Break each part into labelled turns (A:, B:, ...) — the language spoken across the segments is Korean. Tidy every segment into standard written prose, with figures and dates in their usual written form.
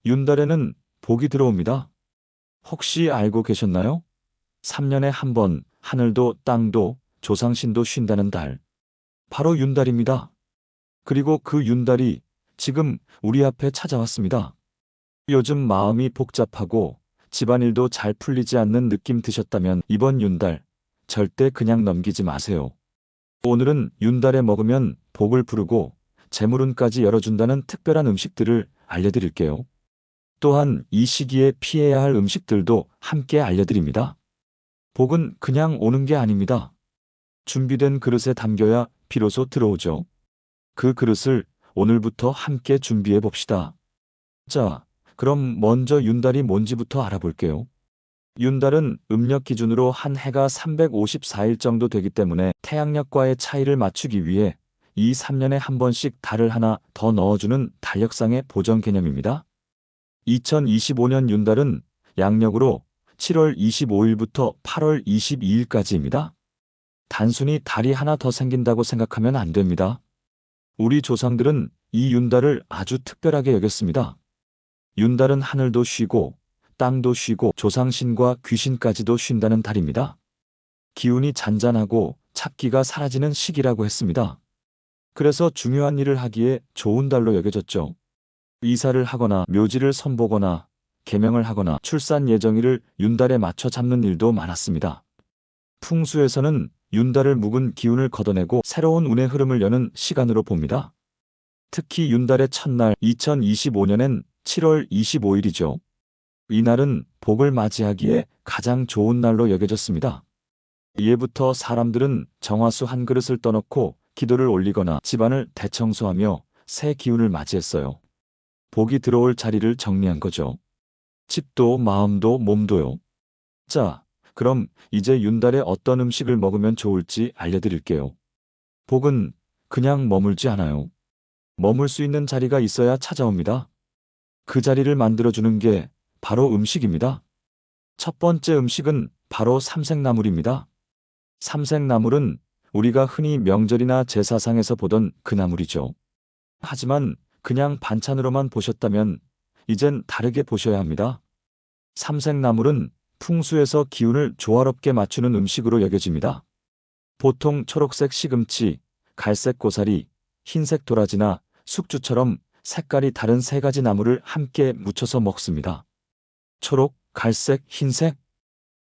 A: 윤달에는 복이 들어옵니다. 혹시 알고 계셨나요? 3년에 한 번 하늘도 땅도 조상신도 쉰다는 달. 바로 윤달입니다. 그리고 그 윤달이 지금 우리 앞에 찾아왔습니다. 요즘 마음이 복잡하고 집안일도 잘 풀리지 않는 느낌 드셨다면 이번 윤달 절대 그냥 넘기지 마세요. 오늘은 윤달에 먹으면 복을 부르고 재물운까지 열어준다는 특별한 음식들을 알려드릴게요. 또한 이 시기에 피해야 할 음식들도 함께 알려드립니다. 복은 그냥 오는 게 아닙니다. 준비된 그릇에 담겨야 비로소 들어오죠. 그 그릇을 오늘부터 함께 준비해 봅시다. 자, 그럼 먼저 윤달이 뭔지부터 알아볼게요. 윤달은 음력 기준으로 한 해가 354일 정도 되기 때문에 태양력과의 차이를 맞추기 위해 이 3년에 한 번씩 달을 하나 더 넣어주는 달력상의 보정 개념입니다. 2025년 윤달은 양력으로 7월 25일부터 8월 22일까지입니다. 단순히 달이 하나 더 생긴다고 생각하면 안 됩니다. 우리 조상들은 이 윤달을 아주 특별하게 여겼습니다. 윤달은 하늘도 쉬고 땅도 쉬고 조상신과 귀신까지도 쉰다는 달입니다. 기운이 잔잔하고 착기가 사라지는 시기라고 했습니다. 그래서 중요한 일을 하기에 좋은 달로 여겨졌죠. 이사를 하거나 묘지를 선보거나 개명을 하거나 출산 예정일을 윤달에 맞춰 잡는 일도 많았습니다. 풍수에서는 윤달을 묵은 기운을 걷어내고 새로운 운의 흐름을 여는 시간으로 봅니다. 특히 윤달의 첫날 2025년엔 7월 25일이죠. 이날은 복을 맞이하기에 가장 좋은 날로 여겨졌습니다. 이해부터 사람들은 정화수 한 그릇을 떠놓고 기도를 올리거나 집안을 대청소하며 새 기운을 맞이했어요. 복이 들어올 자리를 정리한 거죠. 집도 마음도 몸도요. 자, 그럼 이제 윤달에 어떤 음식을 먹으면 좋을지 알려드릴게요. 복은 그냥 머물지 않아요. 머물 수 있는 자리가 있어야 찾아옵니다. 그 자리를 만들어주는 게 바로 음식입니다. 첫 번째 음식은 바로 삼색나물입니다. 삼색나물은 우리가 흔히 명절이나 제사상에서 보던 그 나물이죠. 하지만 그냥 반찬으로만 보셨다면 이젠 다르게 보셔야 합니다. 삼색나물은 풍수에서 기운을 조화롭게 맞추는 음식으로 여겨집니다. 보통 초록색 시금치, 갈색 고사리, 흰색 도라지나 숙주처럼 색깔이 다른 세 가지 나물을 함께 묻혀서 먹습니다. 초록, 갈색, 흰색.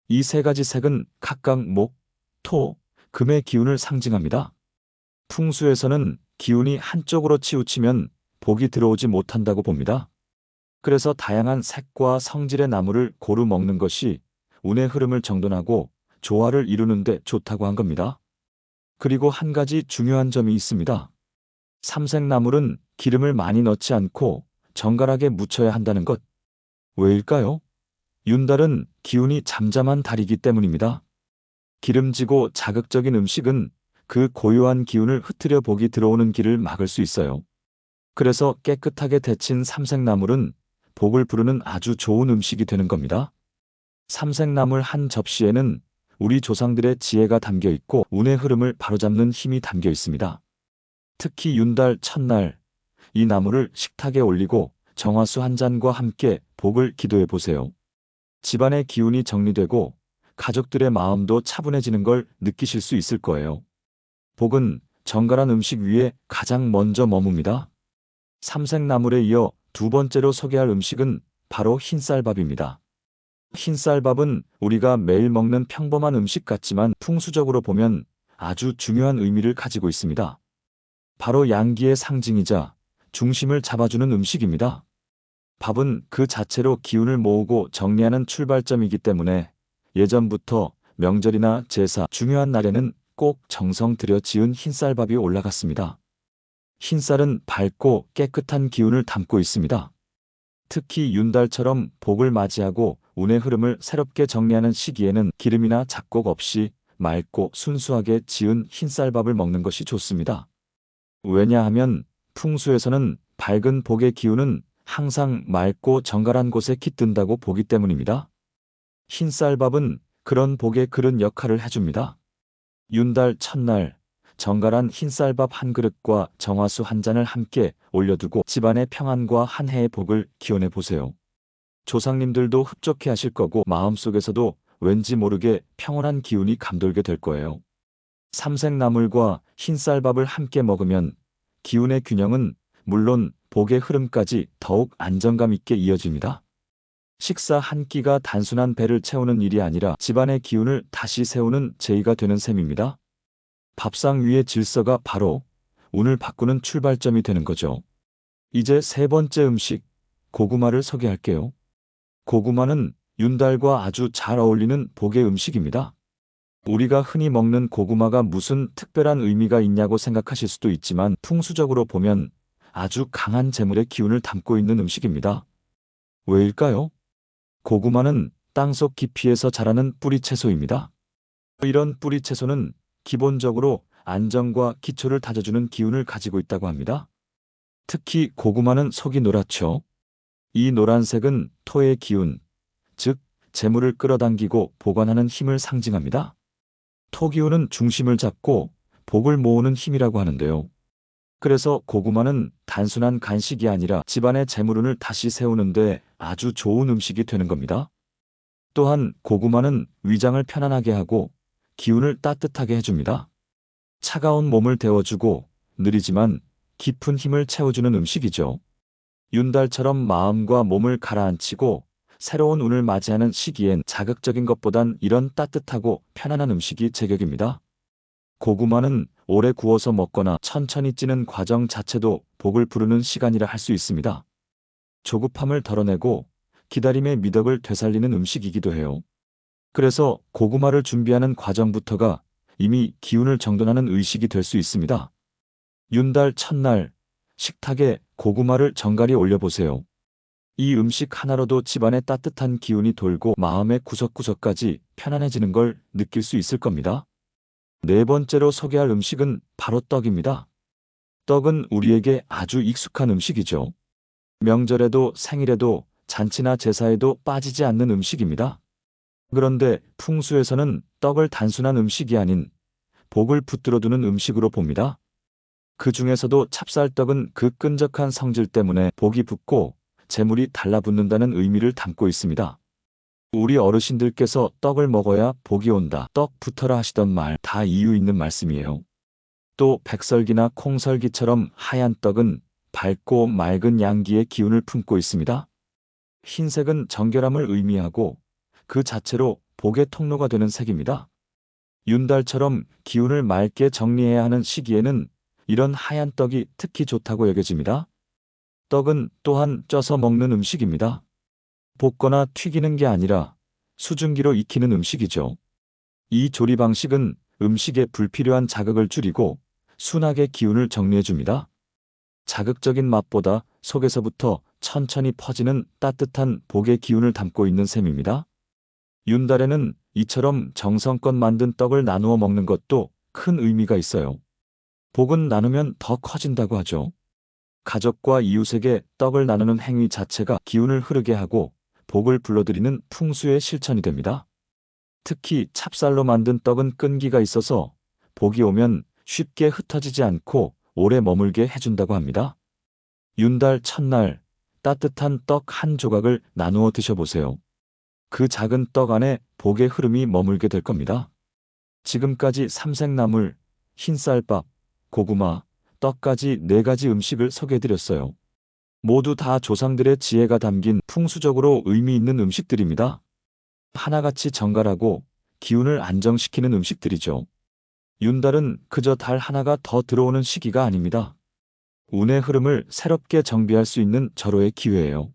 A: 이 세 가지 색은 각각 목, 토, 금의 기운을 상징합니다. 풍수에서는 기운이 한쪽으로 치우치면 복이 들어오지 못한다고 봅니다. 그래서 다양한 색과 성질의 나물을 고루 먹는 것이 운의 흐름을 정돈하고 조화를 이루는 데 좋다고 한 겁니다. 그리고 한 가지 중요한 점이 있습니다. 삼색나물은 기름을 많이 넣지 않고 정갈하게 묻혀야 한다는 것. 왜일까요? 윤달은 기운이 잠잠한 달이기 때문입니다. 기름지고 자극적인 음식은 그 고요한 기운을 흐트려 복이 들어오는 길을 막을 수 있어요. 그래서 깨끗하게 데친 삼색나물은 복을 부르는 아주 좋은 음식이 되는 겁니다. 삼색나물 한 접시에는 우리 조상들의 지혜가 담겨 있고 운의 흐름을 바로잡는 힘이 담겨 있습니다. 특히 윤달 첫날 이 나물을 식탁에 올리고 정화수 한 잔과 함께 복을 기도해 보세요. 집안의 기운이 정리되고 가족들의 마음도 차분해지는 걸 느끼실 수 있을 거예요. 복은 정갈한 음식 위에 가장 먼저 머뭅니다. 삼색나물에 이어 두 번째로 소개할 음식은 바로 흰쌀밥입니다. 흰쌀밥은 우리가 매일 먹는 평범한 음식 같지만 풍수적으로 보면 아주 중요한 의미를 가지고 있습니다. 바로 양기의 상징이자 중심을 잡아주는 음식입니다. 밥은 그 자체로 기운을 모으고 정리하는 출발점이기 때문에 예전부터 명절이나 제사, 중요한 날에는 꼭 정성 들여 지은 흰쌀밥이 올라갔습니다. 흰쌀은 밝고 깨끗한 기운을 담고 있습니다. 특히 윤달처럼 복을 맞이하고 운의 흐름을 새롭게 정리하는 시기에는 기름이나 잡곡 없이 맑고 순수하게 지은 흰쌀밥을 먹는 것이 좋습니다. 왜냐하면 풍수에서는 밝은 복의 기운은 항상 맑고 정갈한 곳에 깃든다고 보기 때문입니다. 흰쌀밥은 그런 복의 그릇 역할을 해줍니다. 윤달 첫날 정갈한 흰쌀밥 한 그릇과 정화수 한 잔을 함께 올려두고 집안의 평안과 한 해의 복을 기원해 보세요. 조상님들도 흡족해 하실 거고 마음속에서도 왠지 모르게 평온한 기운이 감돌게 될 거예요. 삼색나물과 흰쌀밥을 함께 먹으면 기운의 균형은 물론 복의 흐름까지 더욱 안정감 있게 이어집니다. 식사 한 끼가 단순한 배를 채우는 일이 아니라 집안의 기운을 다시 세우는 제의가 되는 셈입니다. 밥상 위의 질서가 바로 운을 바꾸는 출발점이 되는 거죠. 이제 세 번째 음식, 고구마를 소개할게요. 고구마는 윤달과 아주 잘 어울리는 복의 음식입니다. 우리가 흔히 먹는 고구마가 무슨 특별한 의미가 있냐고 생각하실 수도 있지만 풍수적으로 보면 아주 강한 재물의 기운을 담고 있는 음식입니다. 왜일까요? 고구마는 땅속 깊이에서 자라는 뿌리채소입니다. 이런 뿌리채소는 기본적으로 안정과 기초를 다져주는 기운을 가지고 있다고 합니다. 특히 고구마는 속이 노랗죠. 이 노란색은 토의 기운, 즉 재물을 끌어당기고 보관하는 힘을 상징합니다. 토기운은 중심을 잡고 복을 모으는 힘이라고 하는데요. 그래서 고구마는 단순한 간식이 아니라 집안의 재물운을 다시 세우는데 아주 좋은 음식이 되는 겁니다. 또한 고구마는 위장을 편안하게 하고 기운을 따뜻하게 해줍니다. 차가운 몸을 데워주고 느리지만 깊은 힘을 채워주는 음식이죠. 윤달처럼 마음과 몸을 가라앉히고 새로운 운을 맞이하는 시기엔 자극적인 것보단 이런 따뜻하고 편안한 음식이 제격입니다. 고구마는 오래 구워서 먹거나 천천히 찌는 과정 자체도 복을 부르는 시간이라 할 수 있습니다. 조급함을 덜어내고 기다림의 미덕을 되살리는 음식이기도 해요. 그래서 고구마를 준비하는 과정부터가 이미 기운을 정돈하는 의식이 될 수 있습니다. 윤달 첫날 식탁에 고구마를 정갈히 올려보세요. 이 음식 하나로도 집안에 따뜻한 기운이 돌고 마음의 구석구석까지 편안해지는 걸 느낄 수 있을 겁니다. 네 번째로 소개할 음식은 바로 떡입니다. 떡은 우리에게 아주 익숙한 음식이죠. 명절에도 생일에도 잔치나 제사에도 빠지지 않는 음식입니다. 그런데 풍수에서는 떡을 단순한 음식이 아닌 복을 붙들어두는 음식으로 봅니다. 그 중에서도 찹쌀떡은 그 끈적한 성질 때문에 복이 붙고 재물이 달라붙는다는 의미를 담고 있습니다. 우리 어르신들께서 떡을 먹어야 복이 온다, 떡 붙어라 하시던 말 다 이유 있는 말씀이에요. 또 백설기나 콩설기처럼 하얀 떡은 밝고 맑은 양기의 기운을 품고 있습니다. 흰색은 정결함을 의미하고 그 자체로 복의 통로가 되는 색입니다. 윤달처럼 기운을 맑게 정리해야 하는 시기에는 이런 하얀 떡이 특히 좋다고 여겨집니다. 떡은 또한 쪄서 먹는 음식입니다. 볶거나 튀기는 게 아니라 수증기로 익히는 음식이죠. 이 조리 방식은 음식에 불필요한 자극을 줄이고 순하게 기운을 정리해줍니다. 자극적인 맛보다 속에서부터 천천히 퍼지는 따뜻한 복의 기운을 담고 있는 셈입니다. 윤달에는 이처럼 정성껏 만든 떡을 나누어 먹는 것도 큰 의미가 있어요. 복은 나누면 더 커진다고 하죠. 가족과 이웃에게 떡을 나누는 행위 자체가 기운을 흐르게 하고 복을 불러들이는 풍수의 실천이 됩니다. 특히 찹쌀로 만든 떡은 끈기가 있어서 복이 오면 쉽게 흩어지지 않고 오래 머물게 해준다고 합니다. 윤달 첫날 따뜻한 떡 한 조각을 나누어 드셔보세요. 그 작은 떡 안에 복의 흐름이 머물게 될 겁니다. 지금까지 삼색나물, 흰쌀밥, 고구마, 떡까지 4가지 음식을 소개해드렸어요. 모두 다 조상들의 지혜가 담긴 풍수적으로 의미 있는 음식들입니다. 하나같이 정갈하고 기운을 안정시키는 음식들이죠. 윤달은 그저 달 하나가 더 들어오는 시기가 아닙니다. 운의 흐름을 새롭게 정비할 수 있는 절호의 기회예요.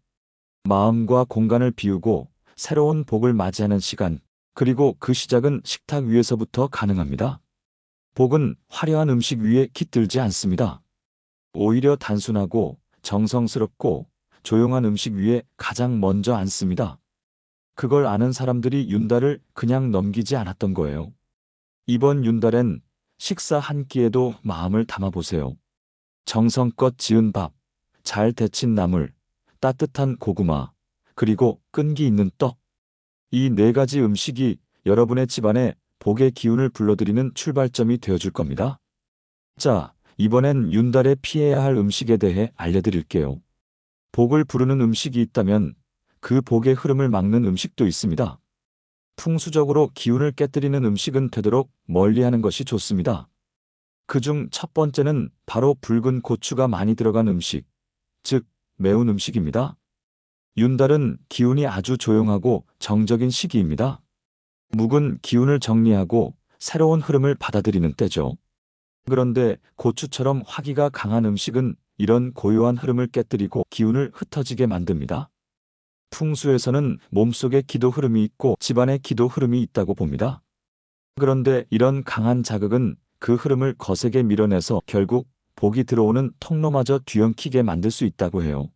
A: 마음과 공간을 비우고 새로운 복을 맞이하는 시간, 그리고 그 시작은 식탁 위에서부터 가능합니다. 복은 화려한 음식 위에 깃들지 않습니다. 오히려 단순하고 정성스럽고 조용한 음식 위에 가장 먼저 앉습니다. 그걸 아는 사람들이 윤달을 그냥 넘기지 않았던 거예요. 이번 윤달엔 식사 한 끼에도 마음을 담아보세요. 정성껏 지은 밥, 잘 데친 나물, 따뜻한 고구마, 그리고 끈기 있는 떡. 이 4가지 음식이 여러분의 집안에 복의 기운을 불러들이는 출발점이 되어줄 겁니다. 자, 이번엔 윤달에 피해야 할 음식에 대해 알려드릴게요. 복을 부르는 음식이 있다면 그 복의 흐름을 막는 음식도 있습니다. 풍수적으로 기운을 깨뜨리는 음식은 되도록 멀리하는 것이 좋습니다. 그중 첫 번째는 바로 붉은 고추가 많이 들어간 음식, 즉 매운 음식입니다. 윤달은 기운이 아주 조용하고 정적인 시기입니다. 묵은 기운을 정리하고 새로운 흐름을 받아들이는 때죠. 그런데 고추처럼 화기가 강한 음식은 이런 고요한 흐름을 깨뜨리고 기운을 흩어지게 만듭니다. 풍수에서는 몸속에 기도 흐름이 있고 집안에 기도 흐름이 있다고 봅니다. 그런데 이런 강한 자극은 그 흐름을 거세게 밀어내서 결국 복이 들어오는 통로마저 뒤엉키게 만들 수 있다고 해요.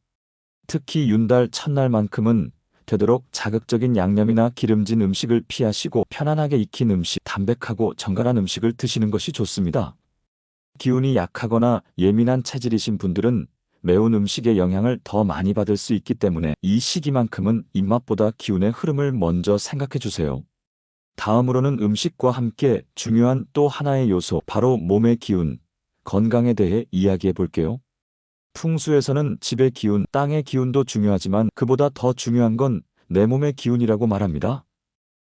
A: 특히 윤달 첫날만큼은 되도록 자극적인 양념이나 기름진 음식을 피하시고 편안하게 익힌 음식, 담백하고 정갈한 음식을 드시는 것이 좋습니다. 기운이 약하거나 예민한 체질이신 분들은 매운 음식의 영향을 더 많이 받을 수 있기 때문에 이 시기만큼은 입맛보다 기운의 흐름을 먼저 생각해 주세요. 다음으로는 음식과 함께 중요한 또 하나의 요소, 바로 몸의 기운, 건강에 대해 이야기해 볼게요. 풍수에서는 집의 기운, 땅의 기운도 중요하지만 그보다 더 중요한 건 내 몸의 기운이라고 말합니다.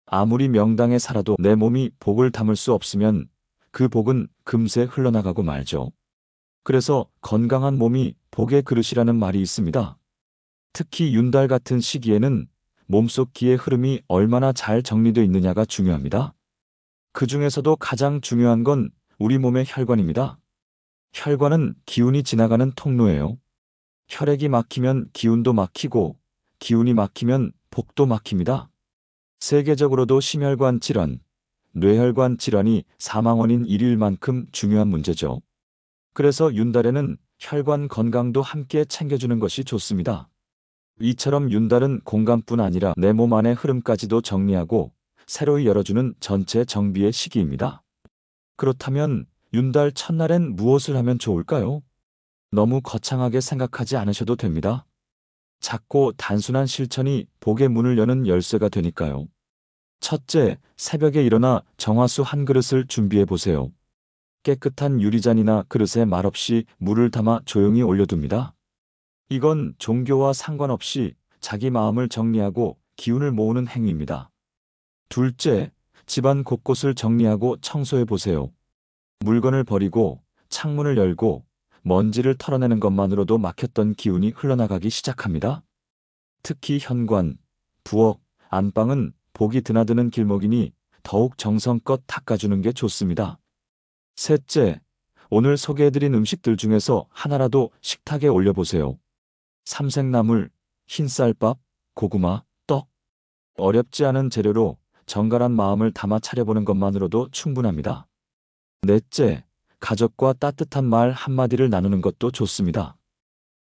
A: 아무리 명당에 살아도 내 몸이 복을 담을 수 없으면 그 복은 금세 흘러나가고 말죠. 그래서 건강한 몸이 복의 그릇이라는 말이 있습니다. 특히 윤달 같은 시기에는 몸속 기의 흐름이 얼마나 잘 정리되어 있느냐가 중요합니다. 그 중에서도 가장 중요한 건 우리 몸의 혈관입니다. 혈관은 기운이 지나가는 통로예요. 혈액이 막히면 기운도 막히고 기운이 막히면 복도 막힙니다. 세계적으로도 심혈관 질환, 뇌혈관 질환이 사망 원인 1위일 만큼 중요한 문제죠. 그래서 윤달에는 혈관 건강도 함께 챙겨주는 것이 좋습니다. 이처럼 윤달은 공간뿐 아니라 내 몸 안의 흐름까지도 정리하고 새로이 열어주는 전체 정비의 시기입니다. 그렇다면 윤달 첫날엔 무엇을 하면 좋을까요? 너무 거창하게 생각하지 않으셔도 됩니다. 작고 단순한 실천이 복의 문을 여는 열쇠가 되니까요. 첫째, 새벽에 일어나 정화수 한 그릇을 준비해 보세요. 깨끗한 유리잔이나 그릇에 말없이 물을 담아 조용히 올려둡니다. 이건 종교와 상관없이 자기 마음을 정리하고 기운을 모으는 행위입니다. 둘째, 집안 곳곳을 정리하고 청소해 보세요. 물건을 버리고 창문을 열고 먼지를 털어내는 것만으로도 막혔던 기운이 흘러나가기 시작합니다. 특히 현관, 부엌, 안방은 복이 드나드는 길목이니 더욱 정성껏 닦아주는 게 좋습니다. 셋째, 오늘 소개해드린 음식들 중에서 하나라도 식탁에 올려보세요. 삼색나물, 흰쌀밥, 고구마, 떡. 어렵지 않은 재료로 정갈한 마음을 담아 차려보는 것만으로도 충분합니다. 넷째, 가족과 따뜻한 말 한마디를 나누는 것도 좋습니다.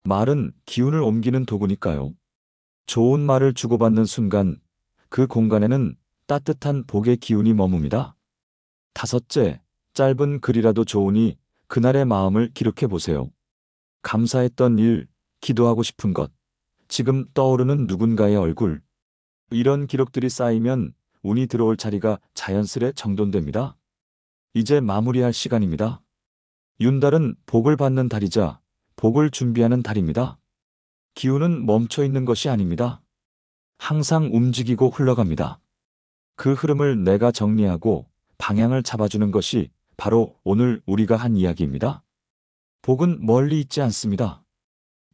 A: 말은 기운을 옮기는 도구니까요. 좋은 말을 주고받는 순간 그 공간에는 따뜻한 복의 기운이 머뭅니다. 다섯째, 짧은 글이라도 좋으니 그날의 마음을 기록해 보세요. 감사했던 일, 기도하고 싶은 것, 지금 떠오르는 누군가의 얼굴. 이런 기록들이 쌓이면 운이 들어올 자리가 자연스레 정돈됩니다. 이제 마무리할 시간입니다. 윤달은 복을 받는 달이자 복을 준비하는 달입니다. 기운은 멈춰 있는 것이 아닙니다. 항상 움직이고 흘러갑니다. 그 흐름을 내가 정리하고 방향을 잡아주는 것이 바로 오늘 우리가 한 이야기입니다. 복은 멀리 있지 않습니다.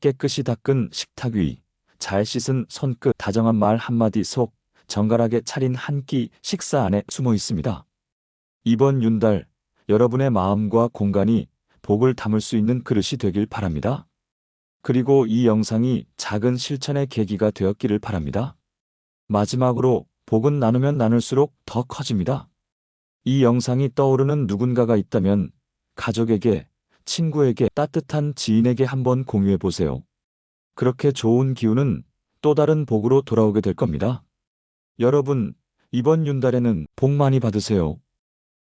A: 깨끗이 닦은 식탁 위, 잘 씻은 손끝, 다정한 말 한마디 속, 정갈하게 차린 한 끼 식사 안에 숨어 있습니다. 이번 윤달, 여러분의 마음과 공간이 복을 담을 수 있는 그릇이 되길 바랍니다. 그리고 이 영상이 작은 실천의 계기가 되었기를 바랍니다. 마지막으로 복은 나누면 나눌수록 더 커집니다. 이 영상이 떠오르는 누군가가 있다면 가족에게, 친구에게, 따뜻한 지인에게 한번 공유해 보세요. 그렇게 좋은 기운은 또 다른 복으로 돌아오게 될 겁니다. 여러분, 이번 윤달에는 복 많이 받으세요.